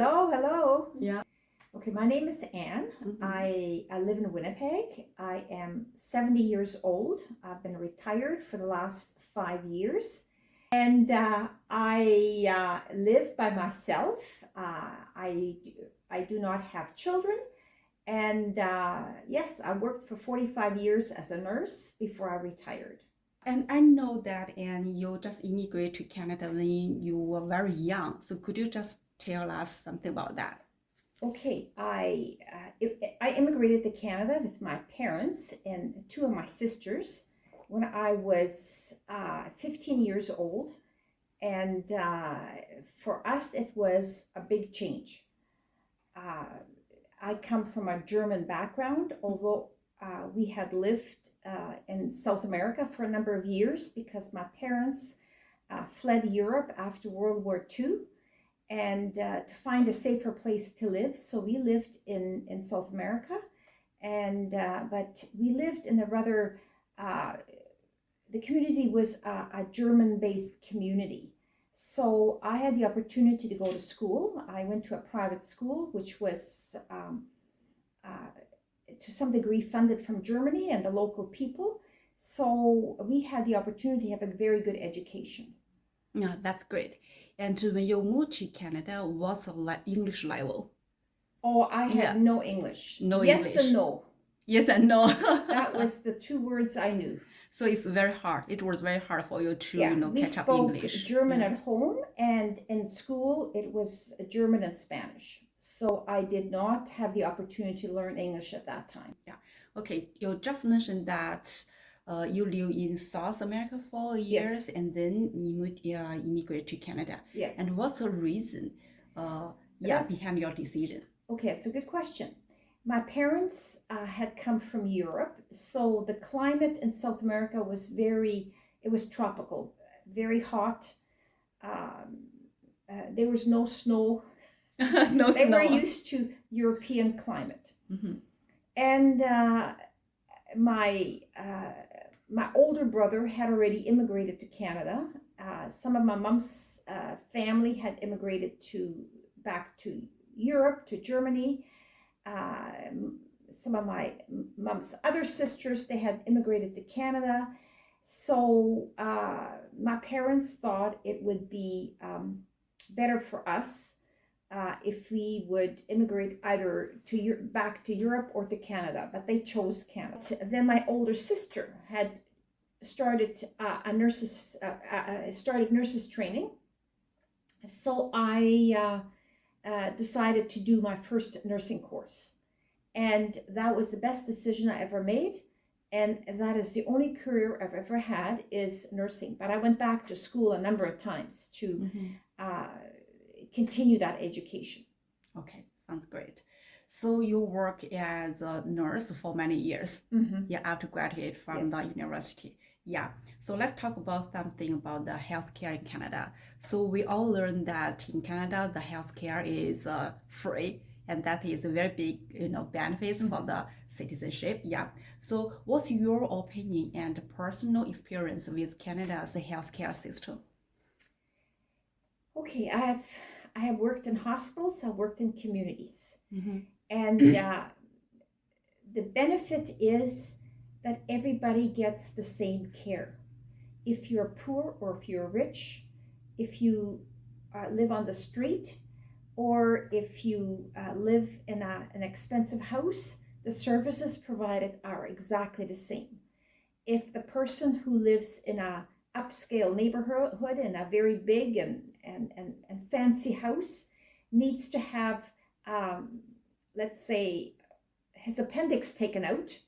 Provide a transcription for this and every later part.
Hello. Yeah. Okay, my name is Ann. I live in Winnipeg. I am 70 years old. I've been retired for the last 5 years. And I live by myself. I do not have children. And yes, I worked for 45 years as a nurse before I retired. And I know that, Anne, you just immigrated to Canada when you were very young. So could you just tell us something about that? Okay, I immigrated to Canada with my parents and two of my sisters when I was 15 years old. And for us, it was a big change. I come from a German background, although we had lived in South America for a number of years because my parents fled Europe after World War II and to find a safer place to live. So we lived in South America, and but we lived in a rather, the community was a German-based community. So I had the opportunity to go to school. I went to a private school, which was to some degree funded from Germany and the local people. So we had the opportunity to have a very good education. Yeah, that's great. And when you moved to Canada, what's your English level? Oh, I had no English. No yes English. And no. Yes and no. That was the two words I knew. So it's very hard. It was very hard for you to, catch up English. We spoke German at home, and in school it was German and Spanish. So I did not have the opportunity to learn English at that time. Yeah. Okay. You just mentioned that you live in South America for years, Yes. and then immigrate to Canada. Yes. And what's the reason behind your decision? Okay, it's a good question. My parents had come from Europe, so the climate in South America was it was tropical, very hot. There was no snow. They were used to European climate. Mm-hmm. And my older brother had already immigrated to Canada. Some of my mom's family had immigrated back to Europe, to Germany. Some of my mom's other sisters, they had immigrated to Canada. So my parents thought it would be better for us if we would immigrate either back to Europe or to Canada, but they chose Canada. Then my older sister had started nurses training, so I decided to do my first nursing course, and that was the best decision I ever made. And that is the only career I've ever had is nursing. But I went back to school a number of times to continue that education. Okay, sounds great. So you work as a nurse for many years, after graduate from the university. Yeah, so let's talk about something about the healthcare in Canada. So we all learned that in Canada, the healthcare is free, and that is a very big, benefits for the citizenship. Yeah. So what's your opinion and personal experience with Canada's healthcare system? Okay, I have worked in hospitals, I've worked in communities. And the benefit is that everybody gets the same care. If you're poor or if you're rich, if you live on the street, or if you live in an expensive house, the services provided are exactly the same. If the person who lives in a upscale neighborhood in a very big and fancy house needs to have, let's say, his appendix taken out,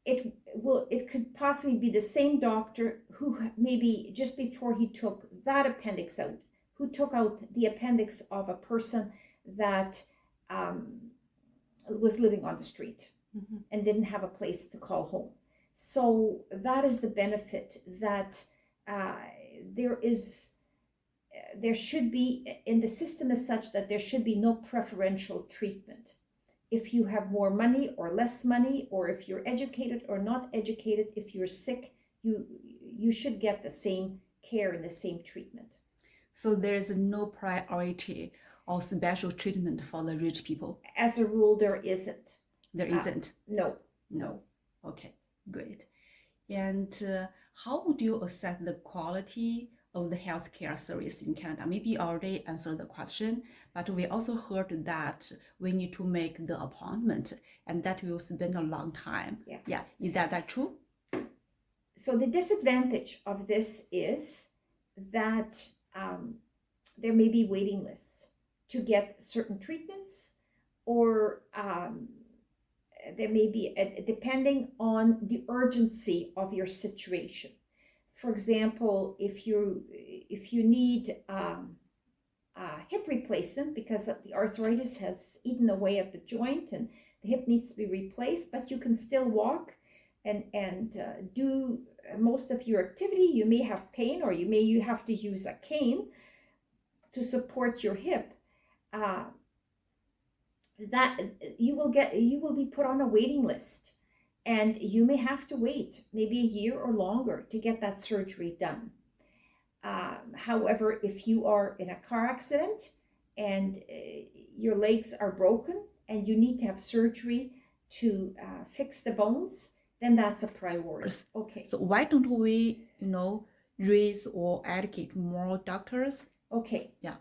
it could possibly be the same doctor who maybe just before he took that appendix out, who took out the appendix of a person that was living on the street and didn't have a place to call home. So that is the benefit, that there should be, in the system is such that there should be no preferential treatment. If you have more money or less money, or if you're educated or not educated, if you're sick, you should get the same care and the same treatment. So there's no priority or special treatment for the rich people. As a rule, there isn't. There isn't. No. Okay, great. And how would you assess the quality of the healthcare service in Canada? Maybe you already answered the question, but we also heard that we need to make the appointment and that will spend a long time. Yeah. Is that true? So the disadvantage of this is that there may be waiting lists to get certain treatments, or there may be, depending on the urgency of your situation. For example, if you need a hip replacement because the arthritis has eaten away at the joint and the hip needs to be replaced, but you can still walk and do most of your activity, you may have pain, or you have to use a cane to support your hip. That you will be put on a waiting list, and you may have to wait maybe a year or longer to get that surgery done. However, if you are in a car accident and your legs are broken and you need to have surgery to fix the bones, then that's a priority. Okay. So why don't we, raise or educate more doctors? Okay. Yeah.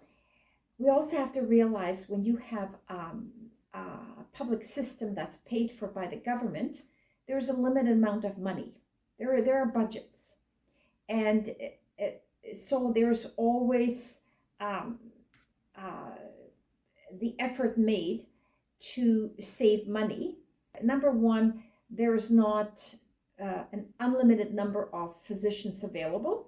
We also have to realize when you have a public system that's paid for by the government, there's a limited amount of money. There are budgets. And so there's always the effort made to save money. Number one, there is not an unlimited number of physicians available.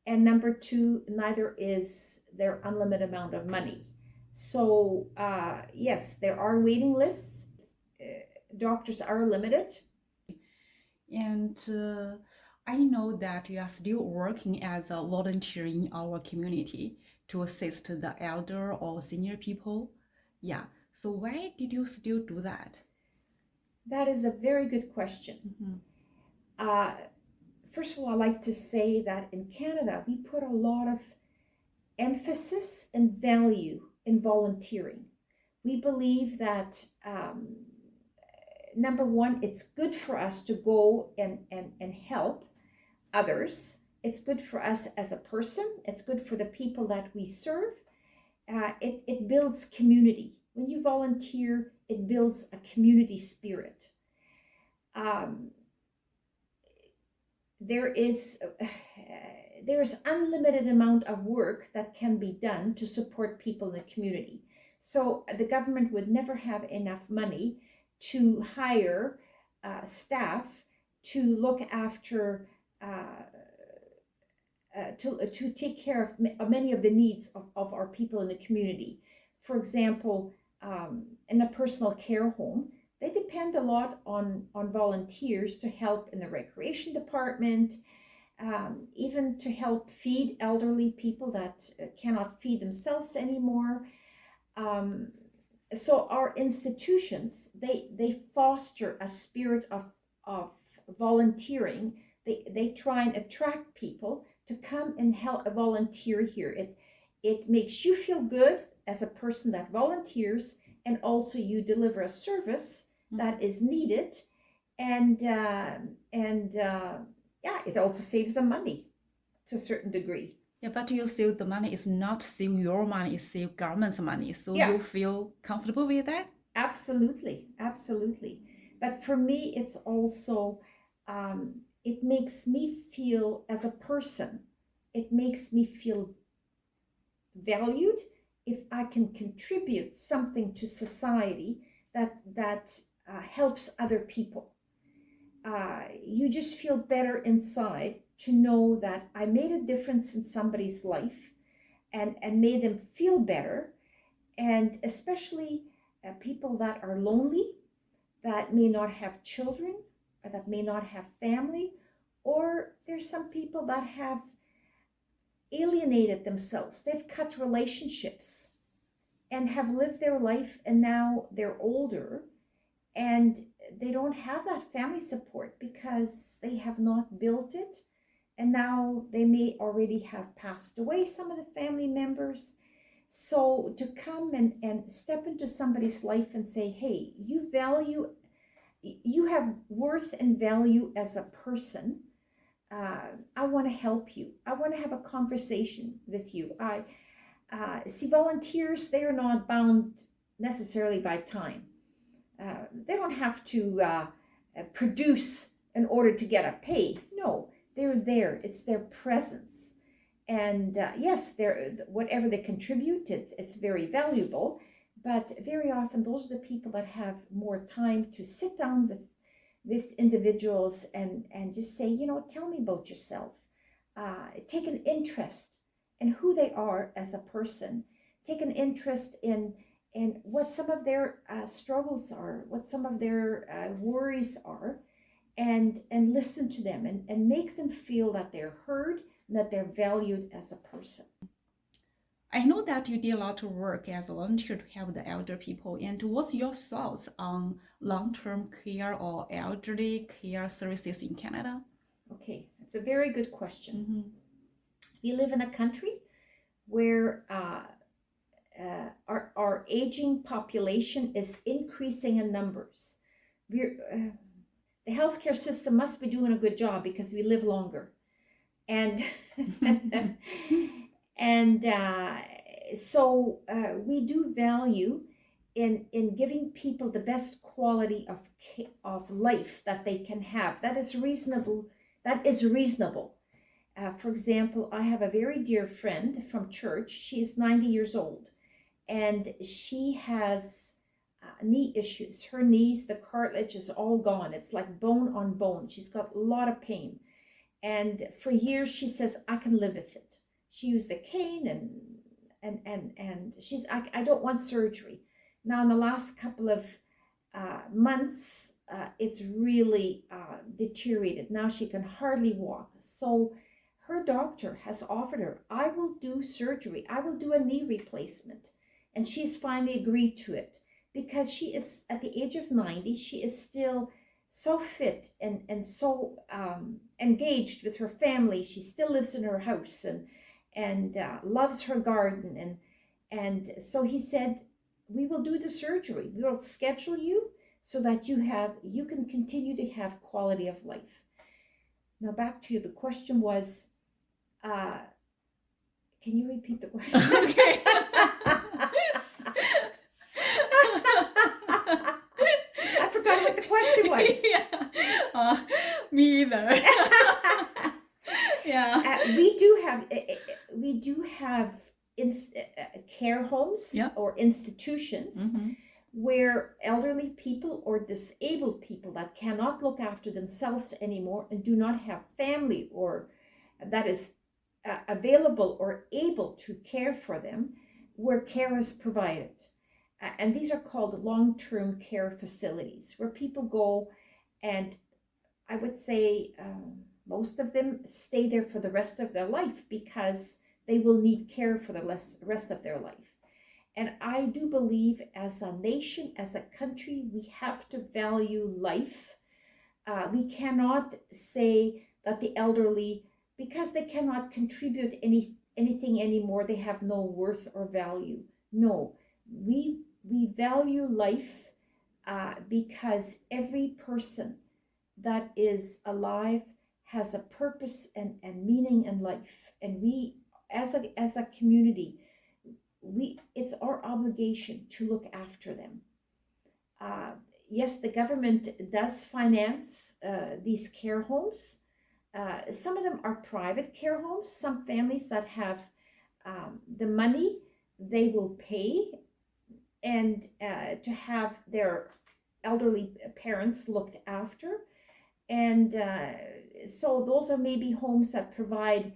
And number two, neither is there unlimited amount of money. So yes, there are waiting lists. Doctors are limited. And I know that you are still working as a volunteer in our community to assist the elder or senior people. Yeah. So why did you still do that? That is a very good question. First of all, I like to say that in Canada, we put a lot of emphasis and value in volunteering. We believe that, number one, it's good for us to go and help others. It's good for us as a person. It's good for the people that we serve. It builds community. When you volunteer, it builds a community spirit. There's unlimited amount of work that can be done to support people in the community. So the government would never have enough money to hire staff to look after, to take care of many of the needs of our people in the community. For example, in a personal care home, they depend a lot on volunteers to help in the recreation department, even to help feed elderly people that cannot feed themselves anymore. So our institutions, they foster a spirit of volunteering. They try and attract people to come and help volunteer here. It makes you feel good as a person that volunteers, and also you deliver a service that is needed, and it also saves them money to a certain degree. Yeah, but you save the money. It's not save your money, it's save government's money. So you feel comfortable with that? Absolutely. But for me, it's also, it makes me feel as a person, it makes me feel valued if I can contribute something to society that helps other people. You just feel better inside to know that I made a difference in somebody's life and made them feel better. And especially people that are lonely, that may not have children, or that may not have family, or there's some people that have alienated themselves. They've cut relationships and have lived their life, and now they're older and they don't have that family support because they have not built it and now they may already have passed away, some of the family members. So to come and step into somebody's life and say, hey, you have worth and value as a person. I want to help you. I want to have a conversation with you. See, volunteers, they are not bound necessarily by time. They don't have to produce in order to get a pay. No, they're there. It's their presence. And yes, whatever they contribute, it's very valuable. But very often, those are the people that have more time to sit down with individuals and just say, tell me about yourself. Take an interest in who they are as a person. Take an interest in what some of their struggles are, what some of their worries are, and listen to them and make them feel that they're heard and that they're valued as a person. I know that you did a lot of work as a volunteer to help the elder people. And what's your thoughts on long-term care or elderly care services in Canada? Okay, that's a very good question. We live in a country where our aging population is increasing in numbers. The healthcare system must be doing a good job because we live longer. And so we do value in giving people the best quality of life that they can have. That is reasonable. For example, I have a very dear friend from church. She's 90 years old, and she has knee issues. Her knees, the cartilage is all gone. It's like bone on bone. She's got a lot of pain. And for years, she says, I can live with it. She used a cane and she's, I don't want surgery. Now, in the last couple of months, it's really deteriorated. Now she can hardly walk. So her doctor has offered her, I will do surgery. I will do a knee replacement. And she's finally agreed to it because she is, at the age of 90, she is still so fit and so engaged with her family. She still lives in her house and loves her garden. And so he said, we will do the surgery. We will schedule you so that you can continue to have quality of life. Now back to you. The question was, can you repeat the question? Okay. I forgot what the question was. Yeah. Me either. Yeah. We do have care homes or institutions where elderly people or disabled people that cannot look after themselves anymore and do not have family or that is available or able to care for them, where care is provided. And these are called long-term care facilities where people go, and I would say most of them stay there for the rest of their life because they will need care for the rest of their life. And I do believe as a nation, as a country, we have to value life. We cannot say that the elderly, because they cannot contribute anything anymore, they have no worth or value. No, we value life because every person that is alive has a purpose and meaning in life. And we, as a community, it's our obligation to look after them. Yes, the government does finance these care homes. Some of them are private care homes. Some families that have the money, they will pay and to have their elderly parents looked after. And so those are maybe homes that provide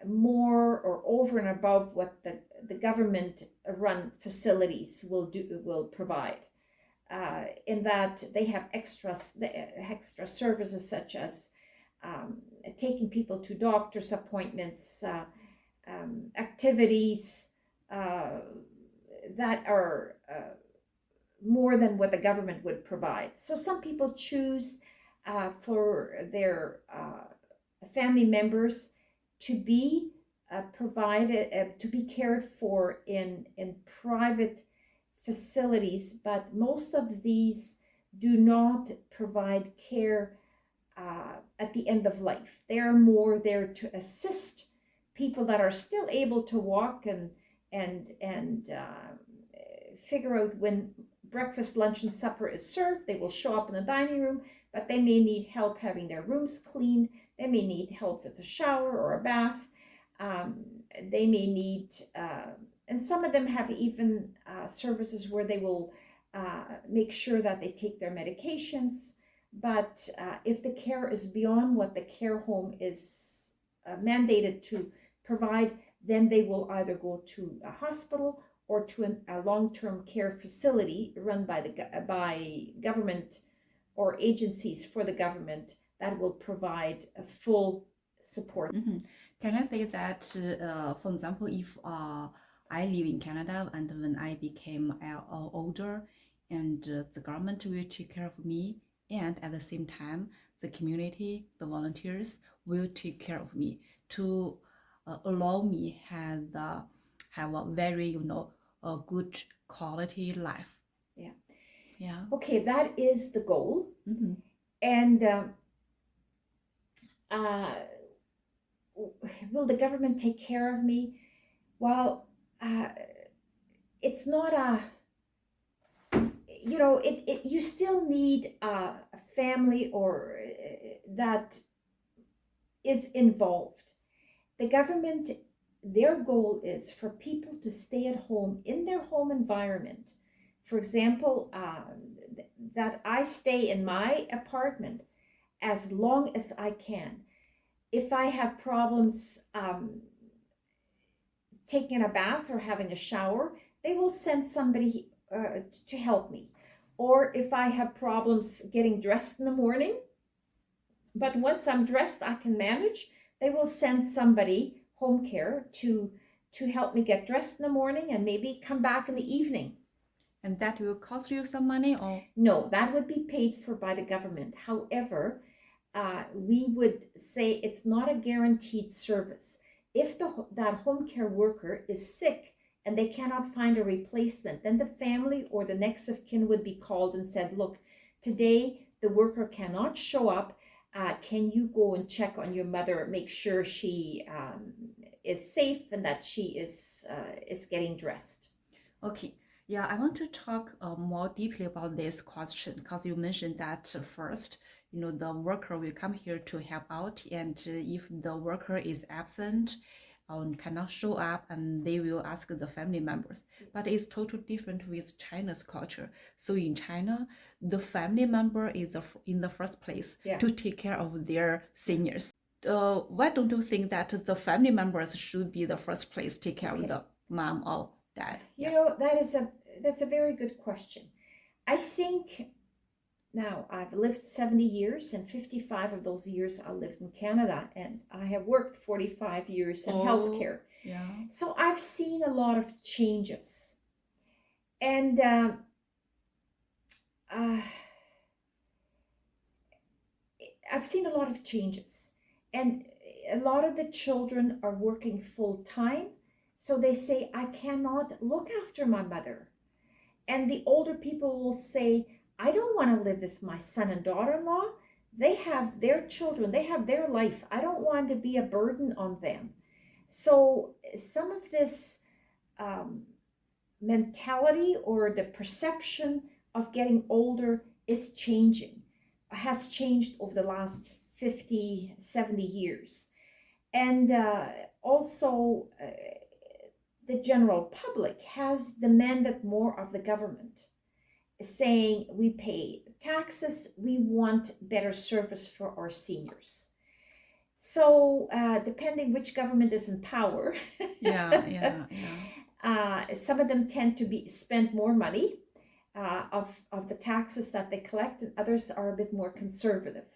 more or over and above what the government run facilities will provide, in that they have extra services such as taking people to doctor's appointments, activities that are more than what the government would provide. So some people choose for their family members to be provided, to be cared for in private facilities, but most of these do not provide care at the end of life. They're more there to assist people that are still able to walk and figure out when breakfast, lunch, and supper is served. They will show up in the dining room, but they may need help having their rooms cleaned. They may need help with a shower or a bath. They may need, and some of them have even services where they will make sure that they take their medications. But if the care is beyond what the care home is mandated to provide, then they will either go to a hospital or to a long-term care facility run by government or agencies for the government that will provide a full support. Mm-hmm. Can I say that, for example, if I live in Canada and when I became older, and the government will take care of me, and at the same time, the community, the volunteers will take care of me to allow me have a very, a good quality life. Yeah. Yeah. Okay, that is the goal. Mm-hmm. And will the government take care of me? Well, it's not you still need a family or that is involved. The government, their goal is for people to stay at home in their home environment. For example, that I stay in my apartment as long as I can. If I have problems taking a bath or having a shower, they will send somebody to help me. Or if I have problems getting dressed in the morning, but once I'm dressed, I can manage, they will send somebody, home care, to help me get dressed in the morning and maybe come back in the evening. And that will cost you some money, or? No, that would be paid for by the government. However, we would say it's not a guaranteed service. If that home care worker is sick and they cannot find a replacement, then the family or the next of kin would be called and said, look, today the worker cannot show up. Can you go and check on your mother, make sure she is safe and that she is getting dressed? Okay. Yeah, I want to talk more deeply about this question because you mentioned that first, the worker will come here to help out, and if the worker is absent and cannot show up, and they will ask the family members. But it's totally different with China's culture. So in China, the family member is in the first place to take care of their seniors. Why don't you think that the family members should be the first place to take care of the mom or dad? That's a very good question. I think now I've lived 70 years and 55 of those years I lived in Canada, and I have worked 45 years in healthcare. Yeah. So I've seen a lot of changes. And I've seen a lot of changes. And a lot of the children are working full time. So they say, I cannot look after my mother. And the older people will say, I don't want to live with my son and daughter-in-law. They have their children, they have their life. I don't want to be a burden on them. So some of this mentality or the perception of getting older is changing, has changed over the last 50, 70 years. And also, the general public has demanded more of the government, saying we pay taxes, we want better service for our seniors. So depending which government is in power, some of them tend to spend more money of the taxes that they collect, and others are a bit more conservative.